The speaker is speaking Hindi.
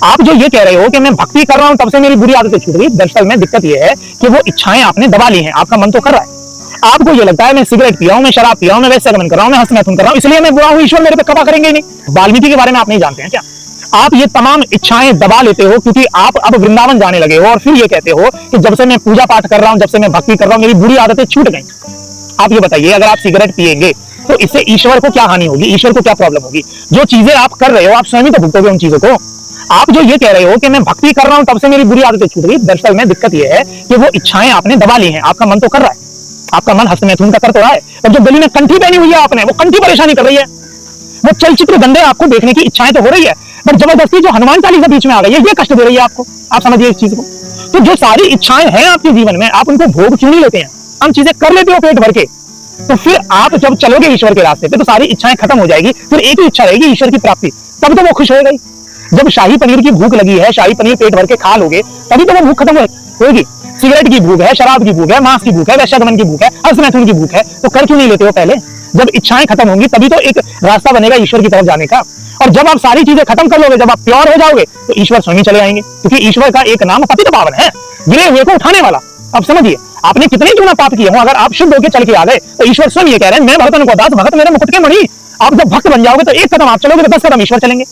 आप जो ये कह रहे हो कि मैं भक्ति कर रहा हूं तब से मेरी बुरी आदतें छूट गई, दरअसल में दिक्कत ये है कि वो इच्छाएं आपने दबा ली हैं। आपका मन तो कर रहा है, आपको ये लगता है मैं सिगरेट पिया हूं, मैं शराब पिया हूं, मैं वैश्य गमन कर रहा हूं, मैं हस्त मैथुन कर रहा हूं, इसलिए मैं बुरा हूं, ईश्वर मेरे पे कृपा करेंगे ही नहीं। वाल्मीकि के बारे में आप नहीं जानते हैं क्या? आप ये तमाम इच्छाएं दबा लेते हो क्योंकि आप अब वृंदावन जाने लगे हो और फिर ये कहते हो कि जब से मैं पूजा पाठ कर रहा हूं, जब से मैं भक्ति कर रहा हूं, मेरी बुरी आदतें छूट गई। आप ये बताइए, अगर आप सिगरेट पिएंगे तो इससे ईश्वर को क्या हानि होगी, ईश्वर को क्या प्रॉब्लम होगी? जो चीजें आप कर रहे हो आप स्वयं ही तो भुगतोगे उन चीजों को। आप जो ये कह रहे हो कि मैं भक्ति कर रहा हूं तब से मेरी बुरी आदतें छूट गई, दरअसल में दिक्कत ये है कि वो इच्छाएं आपने दबा ली हैं। आपका मन तो कर रहा है, आपका मन हस्त मैथुन का कर तो रहा है, और जो गली में कंठी पहनी हुई है आपने, वो कंठी परेशानी कर रही है। वो चलचित्र गंदे आपको देखने की इच्छाएं तो हो रही है, पर जबरदस्ती जो हनुमान चालीसा बीच में आ गई है, ये कष्ट दे रही है आपको। आप समझिए इस चीज को। तो जो सारी इच्छाएं हैं आपके जीवन में, आप उनको भोग क्यों नहीं लेते हैं? हम चीजें कर लेते हो पेट भर के, तो फिर आप जब चलोगे ईश्वर के रास्ते पे तो सारी इच्छाएं खत्म हो जाएगी, फिर एक ही इच्छा रहेगी, ईश्वर की प्राप्ति। तब तो वो खुश हो गई। जब शाही पनीर की भूख लगी है, शाही पनीर पेट भर के खा लोगे, तभी तो वो भूख खत्म होगी। सिगरेट की भूख है, शराब की भूख है, मांस की भूख है, वैश्यागमन की भूख है, हस्त मैथुन की भूख है, तो कर क्यों नहीं लेते हो पहले? जब इच्छाएं खत्म होंगी तभी तो एक रास्ता बनेगा ईश्वर की तरफ जाने का। और जब आप सारी चीजें खत्म कर लोगे, जब आप प्योर हो जाओगे, तो ईश्वर स्वयं चले आएंगे, क्योंकि ईश्वर का एक नाम पतित पावन है, गिरे हुए को उठाने वाला। अब समझिए, आपने कितने क्यों ना पाप किए हो, अगर आप शुद्ध होकर चल के आ गए तो ईश्वर स्वयं ये कह रहे हैं, मैं भक्त को दास, भक्त मेरे मुकुट के मणि। आप जब भक्त बन जाओगे तो एक कदम आप चलोगे तो 10 कदम ईश्वर चलेंगे।